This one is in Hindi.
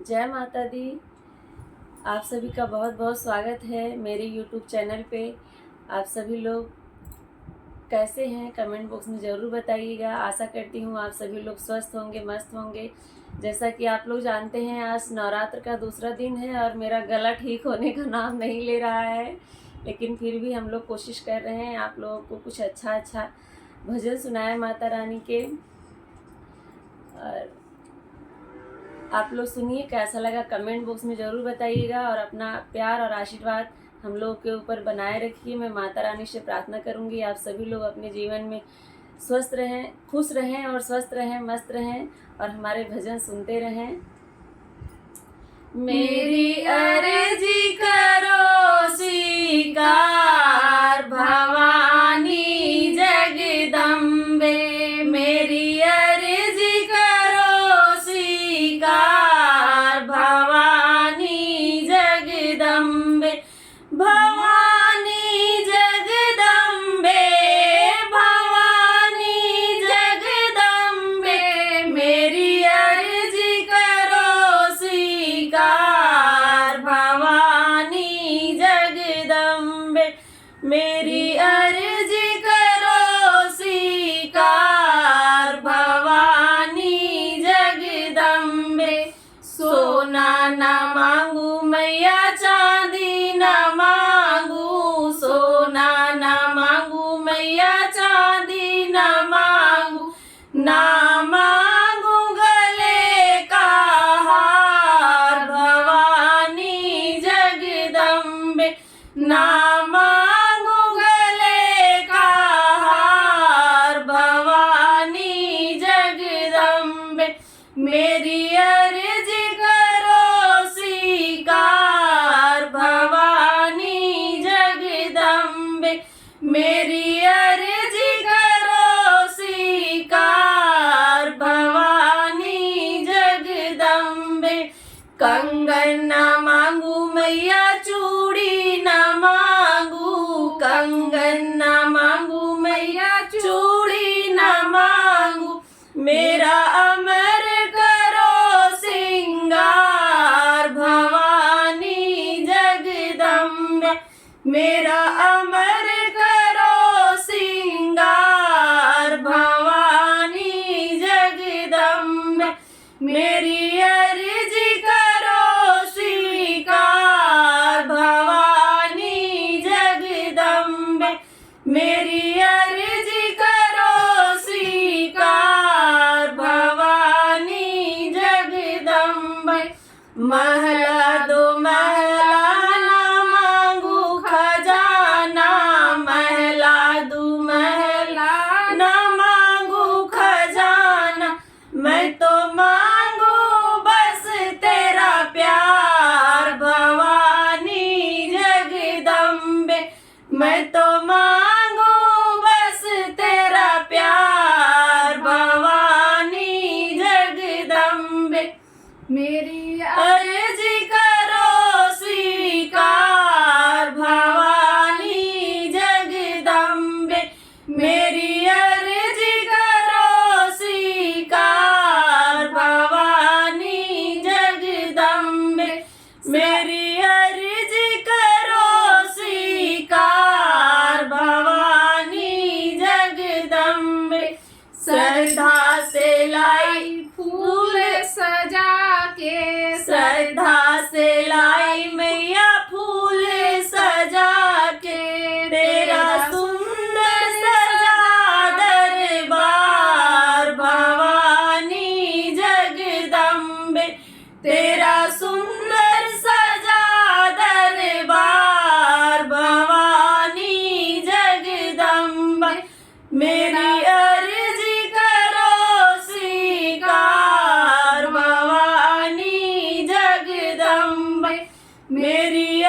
जय माता दी। आप सभी का बहुत बहुत स्वागत है मेरे YouTube चैनल पे। आप सभी लोग कैसे हैं कमेंट बॉक्स में ज़रूर बताइएगा। आशा करती हूँ आप सभी लोग स्वस्थ होंगे, मस्त होंगे। जैसा कि आप लोग जानते हैं आज नवरात्र का दूसरा दिन है और मेरा गला ठीक होने का नाम नहीं ले रहा है, लेकिन फिर भी हम लोग कोशिश कर रहे हैं आप लोगों को कुछ अच्छा भजन सुनाए माता रानी के। और आप लोग सुनिए, कैसा लगा कमेंट बॉक्स में ज़रूर बताइएगा और अपना प्यार और आशीर्वाद हम लोग के ऊपर बनाए रखिए। मैं माता रानी से प्रार्थना करूंगी आप सभी लोग अपने जीवन में स्वस्थ रहें, खुश रहें और स्वस्थ रहें, मस्त रहें और हमारे भजन सुनते रहें। मेरी अर्जी करो स्वीकार भवानी जगदम्बे, मेरी अर्जी करो स्वीकार भवानी जगदम्बे, भवानी जगदम्बे, भवानी जगदम्बे, मेरी अर्जी करो स्वीकार भवानी जगदम्बे, मेरी अर्जी करो स्वीकार भवानी जगदम्बे। सोना न मांगू मैया, चांदी न मांगू, सोना न मांगू मैया, चांदी न मांगू, ना मांगू गले का हार भवानी जगदम्बे, ना मांगू गले का हार भवानी जगदम्बे, मेरी अर्जी करो स्वीकार भवानी जगदम्बे, मेरी अर्जी करो स्वीकार भवानी जगदम्बे। कंगन न मांगू मैया, चूड़ी न मांगू, कंगन न मांगू मैया, चूड़ी न मांगू, मेरा अमर करो सिंगार भवानी जगदम्बे, मेरा अमर करो सिंगार भवानी जगदम्बे, मेरी अर्जी करो स्वीकार भवानी जगदम्बे, मेरी अर्जी करो स्वीकार भवानी जगदम्बे। महला दो महला ना मांगू खजाना, महला दो महला ना मांगू खजाना, मैं तो मांगू बस तेरा प्यार भवानी जगदम्बे, मैं तो मांगू बस तेरा प्यार भवानी जगदम्बे, मेरी अर्जी करो स्वीकार भवानी जगदम्बे, मेरी अर्जी करो स्वीकार भवानी जगदम्बे, मेरी अर्जी करो स्वीकार भवानी जगदम्बे। श्रद्धा से लाई फूल सजा के, श्रद्धा से लाई मैया फूल सजा के, तेरा सुंदर सजा दरबार भवानी जगदम्बे, तेरा सुंदर सजा दरबार भवानी जगदम्बे, मेरी अर्जी करो स्वीकार भवानी जगदम्बे, मेरी